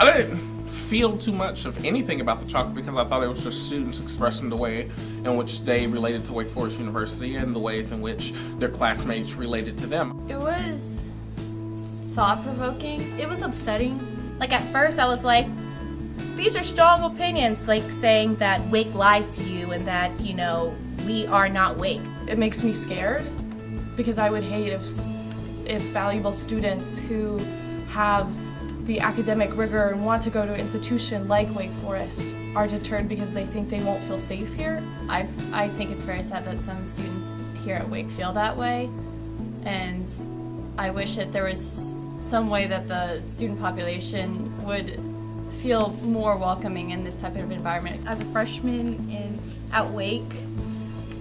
I didn't feel too much of anything about the chocolate because I thought it was just students expressing the way in which they related to Wake Forest University and the ways in which their classmates related to them. It was thought-provoking. It was upsetting. Like at first I was like, these are strong opinions, like saying that Wake lies to you and that, you know, we are not Wake. It makes me scared because I would hate if valuable students who have the academic rigor and want to go to an institution like Wake Forest are deterred because they think they won't feel safe here. I think it's very sad that some students here at Wake feel that way, and I wish that there was some way that the student population would feel more welcoming in this type of environment. As a freshman at Wake,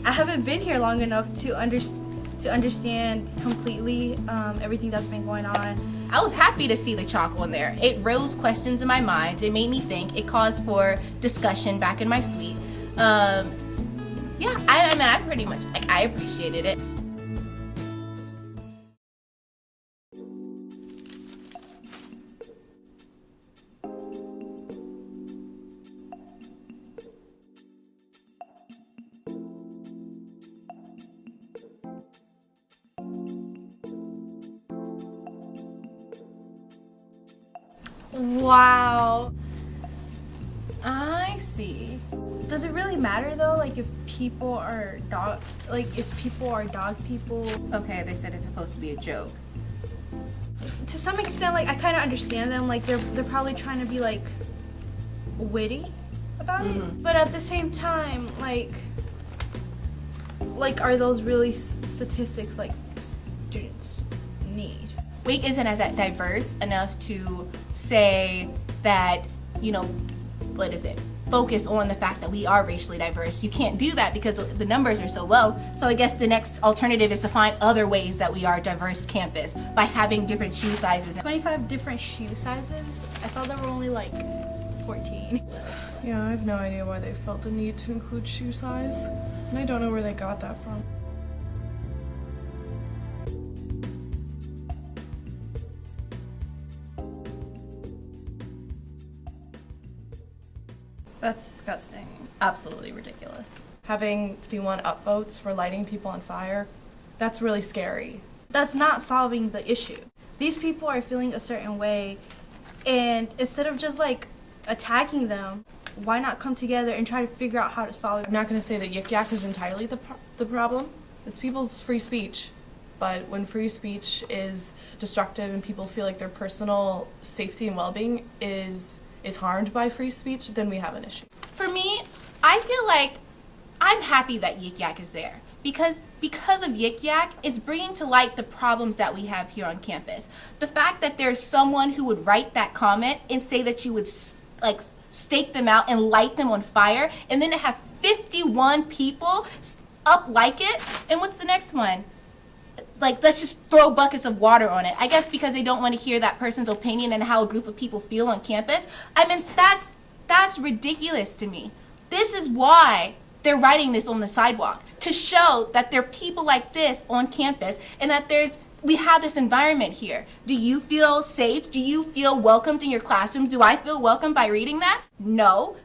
I haven't been here long enough to understand completely everything that's been going on. I was happy to see the chalk on there. It rose questions in my mind. It made me think. It caused for discussion back in my suite. Yeah, I mean, I pretty much, like, I appreciated it. Wow. I see. Does it really matter though, like if people are dog people? Okay, they said it's supposed to be a joke. To some extent, like I kind of understand them. Like they're probably trying to be like witty about it, but at the same time, like are those really statistics like students need? Wake isn't as diverse enough to say that, you know, what is it? Focus on the fact that we are racially diverse. You can't do that because the numbers are so low. So I guess the next alternative is to find other ways that we are a diverse campus by having different shoe sizes. 25 different shoe sizes? I thought there were only like 14. Yeah, I have no idea why they felt the need to include shoe size, and I don't know where they got that from. That's disgusting. Absolutely ridiculous. Having 51 upvotes for lighting people on fire, that's really scary. That's not solving the issue. These people are feeling a certain way, and instead of just like attacking them, why not come together and try to figure out how to solve it? I'm not going to say that Yik Yak is entirely the problem. It's people's free speech. But when free speech is destructive and people feel like their personal safety and well-being is harmed by free speech, then we have an issue. For me, I feel like I'm happy that Yik Yak is there because of Yik Yak, it's bringing to light the problems that we have here on campus. The fact that there's someone who would write that comment and say that you would like stake them out and light them on fire, and then to have 51 people up like it, and what's the next one? Like, let's just throw buckets of water on it. I guess because they don't want to hear that person's opinion and how a group of people feel on campus. I mean, that's ridiculous to me. This is why they're writing this on the sidewalk, to show that there are people like this on campus and that we have this environment here. Do you feel safe? Do you feel welcomed in your classrooms? Do I feel welcomed by reading that? No.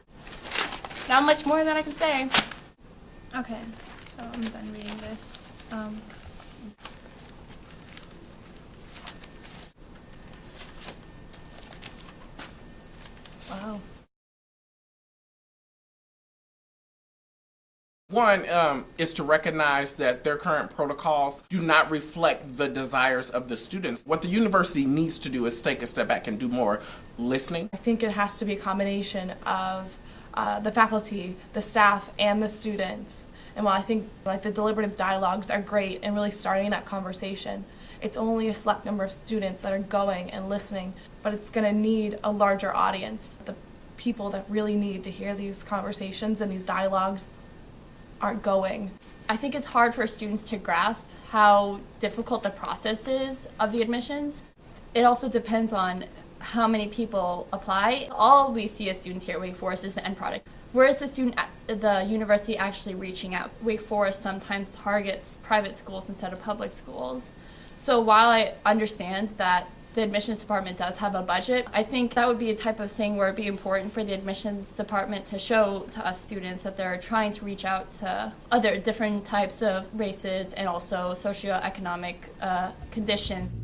Not much more than I can say. Okay, so I'm done reading this. Wow. One is to recognize that their current protocols do not reflect the desires of the students. What the university needs to do is take a step back and do more listening. I think it has to be a combination of the faculty, the staff, and the students. And while I think like the deliberative dialogues are great and really starting that conversation, it's only a select number of students that are going and listening, but it's going to need a larger audience. The people that really need to hear these conversations and these dialogues aren't going. I think it's hard for students to grasp how difficult the process is of the admissions. It also depends on how many people apply. All we see as students here at Wake Forest is the end product. Whereas the university actually reaching out, Wake Forest sometimes targets private schools instead of public schools. So while I understand that the admissions department does have a budget. I think that would be a type of thing where it'd be important for the admissions department to show to us students that they're trying to reach out to other different types of races and also socioeconomic conditions.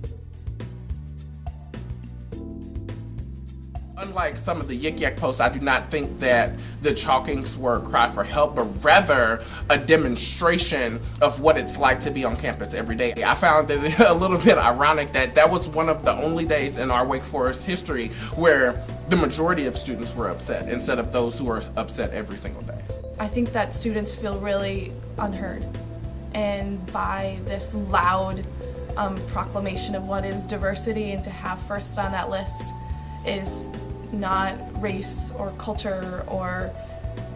Unlike some of the Yik Yak posts, I do not think that the Chalkings were a cry for help, but rather a demonstration of what it's like to be on campus every day. I found it a little bit ironic that that was one of the only days in our Wake Forest history where the majority of students were upset instead of those who are upset every single day. I think that students feel really unheard, and by this loud proclamation of what is diversity, and to have first on that list is not race or culture or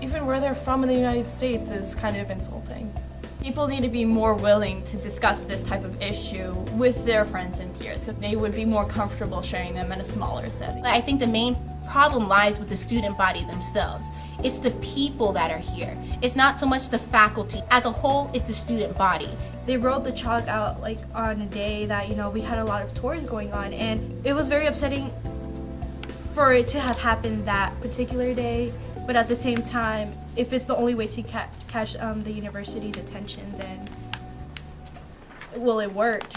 even where they're from in the United States, is kind of insulting. People need to be more willing to discuss this type of issue with their friends and peers because they would be more comfortable sharing them in a smaller setting. I think the main problem lies with the student body themselves. It's the people that are here. It's not so much the faculty. As a whole, it's the student body. They rolled the chalk out like on a day that, you know, we had a lot of tours going on, and it was very upsetting for it to have happened that particular day. But at the same time, if it's the only way to catch the university's attention, then, well, it worked.